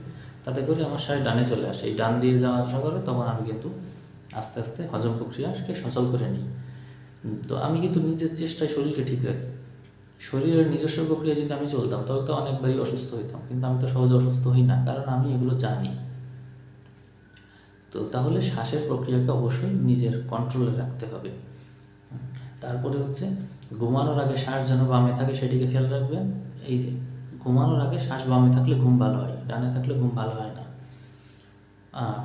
তাতে করে আমার শ্বাস ডানে চলে আসে। এই ডান দিয়ে যাওয়া আসা করে, তখন আমি কিন্তু আস্তে আস্তে হজম প্রক্রিয়াকে সচল করে নিই। তো আমি কিন্তু নিজের চেষ্টায় শরীরকে ঠিক রাখি। শরীরের নিজস্ব প্রক্রিয়া যদি আমি চলতাম তবে তো অনেকবারই অসুস্থ হইতাম, কিন্তু আমি তো সহজে অসুস্থ হই না, কারণ আমি এগুলো জানি। তো তাহলে শ্বাসের প্রক্রিয়াকে অবশ্যই নিজের কন্ট্রোলে রাখতে হবে। তারপরে হচ্ছে ঘুমানোর আগে শ্বাস যেন বামে থাকে সেটিকে খেয়াল রাখবেন। এই যে ঘুমানোর আগে শ্বাস বামে থাকলে ঘুম ভালো হয়, ডানে থাকলে ঘুম ভালো হয় না।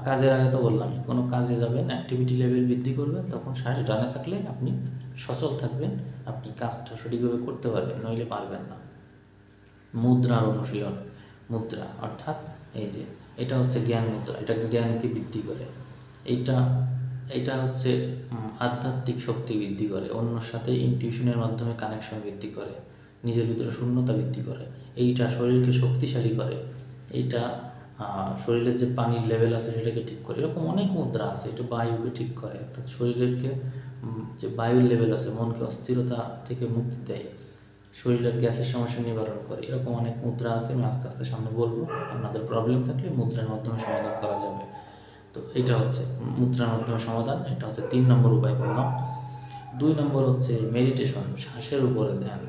কাজের আগে তো বললামই, কোনো কাজে যাবেন, অ্যাক্টিভিটি লেভেল বৃদ্ধি করবেন, তখন শ্বাস ডানে থাকলে আপনি সচল থাকবেন, আপনি কাজটা সঠিকভাবে করতে পারবেন, নইলে পারবেন না। মুদ্রার অনুশীলন, মুদ্রা অর্থাৎ এই যে এটা হচ্ছে জ্ঞান মুদ্রা, এটা জ্ঞানকে বৃদ্ধি করে। এইটা হচ্ছে আধ্যাত্মিক শক্তি বৃদ্ধি করে, অন্যর সাথে ইনটিউশনের মাধ্যমে কানেকশন বৃদ্ধি করে, নিজের ভিতরে শূন্যতা বৃদ্ধি করে। এইটা শরীরকে শক্তিশালী করে, এইটা শরীরের যে পানির লেভেল আছে সেটাকে ঠিক করে। এরকম অনেক মুদ্রা আছে। এটা বায়ুকে ঠিক করে, অর্থাৎ শরীরেরকে যে বায়ুর লেভেল আছে, মনকে অস্থিরতা থেকে মুক্তি দেয়, শরীরের গ্যাসের সমস্যা নিবারণ করে। এরকম অনেক মুদ্রা আছে, আমি আস্তে আস্তে সামনে বলবো। আপনাদের প্রবলেম থাকলে মুদ্রার মাধ্যমে সমাধান করা যাবে। তো এটা হচ্ছে মুদ্রার মাধ্যমে সমাধান, এটা হচ্ছে 3 নম্বর উপায় বললাম। 2 নম্বর হচ্ছে মেডিটেশন, শ্বাসের উপরে ধ্যান।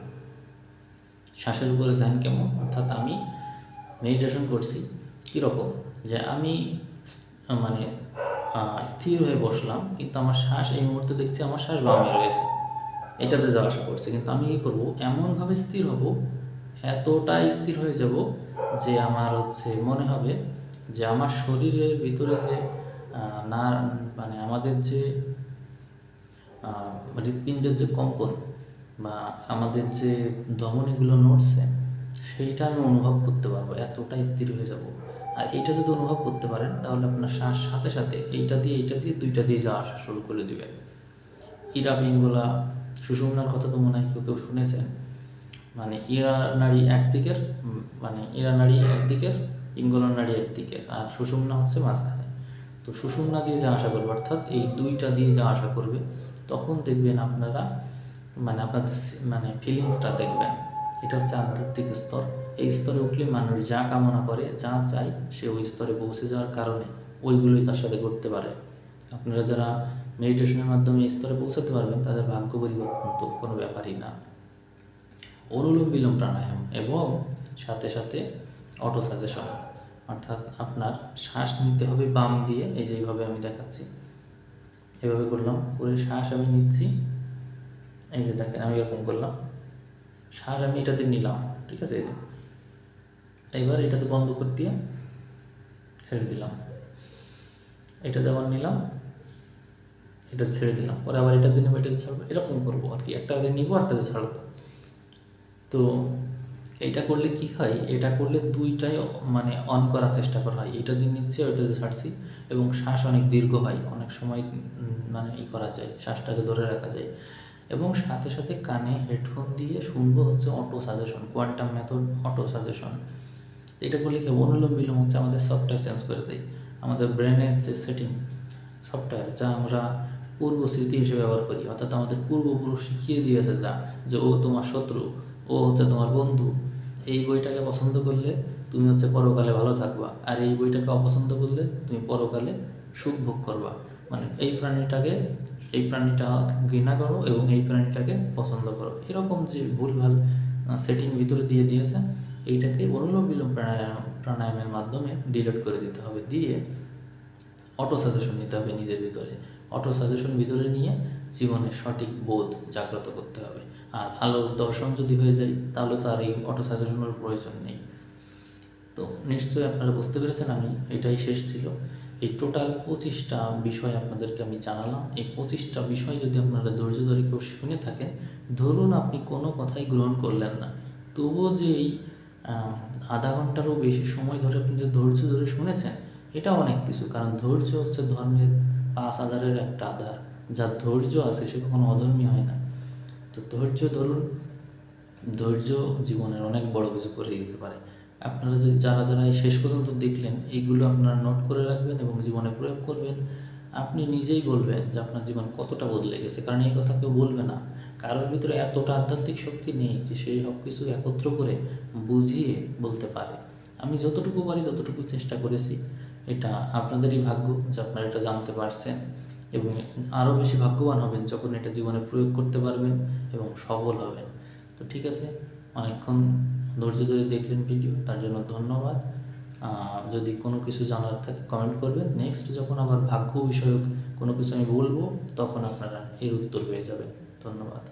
শ্বাসের উপরে ধ্যান কেমন? অর্থাৎ আমি মেডিটেশন করছি কীরকম, যে আমি মানে স্থির হয়ে বসলাম, কিন্তু আমার শ্বাস এই মুহূর্তে দেখছি আমার শ্বাস বামে রয়েছে, এটাতে যাওয়া আসা করছে, কিন্তু আমি কী করবো, এমনভাবে স্থির হব, এতটাই স্থির হয়ে যাব যে আমার হচ্ছে মনে হবে যে আমার শরীরের ভিতরে যে না মানে আমাদের যে হৃৎপিণ্ডের যে কম্পন বা আমাদের যে ধমনীগুলো নড়ছে সেইটা আমি অনুভব করতে পারবো, এতটাই স্থির হয়ে যাব। আর এইটা যদি অনুভব করতে পারেন তাহলে আপনার শ্বাস সাথে সাথে এইটা দিয়ে দুইটা দিয়ে যাওয়া আসা শুরু করে দিবেন। ইরা পিঙ্গলা সুষুম্নার কথা তো মনে হয় কেউ শুনেছেন। মানে ইরা নাড়ি একদিকের, মানে ইরা নাড়ি একদিকের, পিঙ্গলা নাড়ি একদিকের, আর সুষুম্না হচ্ছে মাঝখানে। তো সুষুম্না দিয়ে যা আশা করবে, অর্থাৎ এই দুইটা দিয়ে যা আশা করবে, তখন দেখবেন আপনারা মানে আপনাদের মানে ফিলিংসটা দেখবেন। এটা হচ্ছে আধ্যাত্মিক স্তর। এই স্তরে উঠলে মানুষ যা কামনা করে, যা চায়, সে ওই স্তরে পৌঁছে যাওয়ার কারণে ওইগুলোই তার সাথে করতে পারে। আপনারা যারা মেডিটেশনের মাধ্যমে এই স্তরে পৌঁছাতে পারবেন, তাদের ভাগ্য পরিবর্তন তো কোনো ব্যাপারই না। অনুলোম বিলোম প্রাণায়াম এবং সাথে সাথে অটো সাজেশন, অর্থাৎ আপনার শ্বাস নিতে হবে বাম দিয়ে, এই যে এইভাবে আমি দেখাচ্ছি, এভাবে করলাম, করে শ্বাস আমি নিচ্ছি, এই যে দেখেন আমি এরকম করলাম, শ্বাস আমি এটাতে নিলাম, ঠিক আছে, এইবার এটাতে বন্ধ করে দিয়ে ছেড়ে দিলাম, এটাতে আবার নিলাম, এটা ছেড়ে দিলাম, পরে আবার এটাতে নেবো, এটাতে ছাড়বো, এরকম করবো আর কি, একটাতে নিবো একটাতে ছাড়বো। তো এটা করলে কি হয়, এটা করলে দুইটাই মানে অন করার চেষ্টা করা হয়, এটা দিয়ে নিচ্ছে ওইটাতে ছাড়ছি, এবং শ্বাস অনেক দীর্ঘ হয়, অনেক সময় মানে করা যায়, শ্বাসটাকে ধরে রাখা যায়। এবং সাথে সাথে কানে হেডফোন দিয়ে শুনবো হচ্ছে auto suggestion, quantum method auto suggestion. এটা করলে কি, অনুলোম বিলোম হচ্ছে আমাদের সফটওয়্যার চেঞ্জ করে দেয়, আমাদের ব্রেনের যে সেটিং সফটওয়্যার, যা আমরা পূর্ব স্মৃতি হিসেবে ব্যবহার করি, অর্থাৎ আমাদের পূর্বপুরুষ শিখিয়ে দিয়েছে যা, যে ও তোমার শত্রু, ও হচ্ছে তোমার বন্ধু, এই বইটাকে পছন্দ করলে তুমি হচ্ছে পরকালে ভালো থাকবা, আর এই বইটাকে অপছন্দ করলে তুমি পরকালে সুখ ভোগ করবা। মানে এই প্রাণীটা ঘৃণা করো এবং এই প্রাণীটাকে পছন্দ করো, এরকম যে ভুলভাল সেটিং ভিতরে দিয়ে দিয়েছে, এইটাকে অনুলোম বিলোম প্রাণায়ামের মাধ্যমে ডিলিট করে দিতে হবে, দিয়ে অটো সাজেশন নিতে হবে নিজের ভিতরে। অটো সাজেশন ভিতরে নিয়ে জীবনের সঠিক বোধ জাগ্রত করতে হবে। আর আলোর দর্শন যদি হয়ে যায় তাহলে তো আর এই অটো সাজেশনের প্রয়োজন নেই। তো নিশ্চয়ই আপনারা বুঝতে পেরেছেন, আমি এটাই শেষ ছিল। এই টোটাল 25টা বিষয় আপনাদেরকে আমি জানালাম। এই 25টা বিষয় যদি আপনারা ধৈর্য ধরে কেউ শুনে থাকেন, ধরুন আপনি কোনো কথাই গ্রহণ করলেন না, তবুও যে এই আধা ঘন্টারও বেশি সময় ধরে আপনি যে ধৈর্য ধরে শুনেছেন, এটা অনেক কিছু। কারণ ধৈর্য হচ্ছে ধর্মের 5 আধারের একটা আধার। যার ধৈর্য আছে সে কখনো অধর্মী হয় না। তো ধৈর্য ধরুন, ধৈর্য জীবনের অনেক বড় কিছু করে দিতে পারে। আপনারা যে যারা যারা এই শেষ পর্যন্ত দেখলেন, এইগুলো আপনারা নোট করে রাখবেন এবং জীবনে প্রয়োগ করবেন। আপনি নিজেই বলবেন যে আপনার জীবন কতটা বদলে গেছে। কারণ এই কথা কেউ বলবে না। কারোর ভিতরে এতটা আধ্যাত্মিক শক্তি নেই যে সে সব কিছু একত্র করে বুঝিয়ে বলতে পারে। আমি যতটুকু পারি ততটুকু চেষ্টা করেছি। এটা আপনাদেরই ভাগ্য যে আপনারা এটা জানতে পারছেন, এবং আরও বেশি ভাগ্যবান হবেন যখন এটা জীবনে প্রয়োগ করতে পারবেন এবং সফল হবেন। তো ঠিক আছে, অনেকক্ষণ ধৈর্য ধরে দেখলেন ভিডিও, তার জন্য ধন্যবাদ। যদি কোনো কিছু জানার থাকে কমেন্ট করবেন। নেক্সট যখন আবার ভাগ্য বিষয়ক কোনো কিছু আমি বলবো, তখন আপনারা এর উত্তর পেয়ে যাবেন। ধন্যবাদ।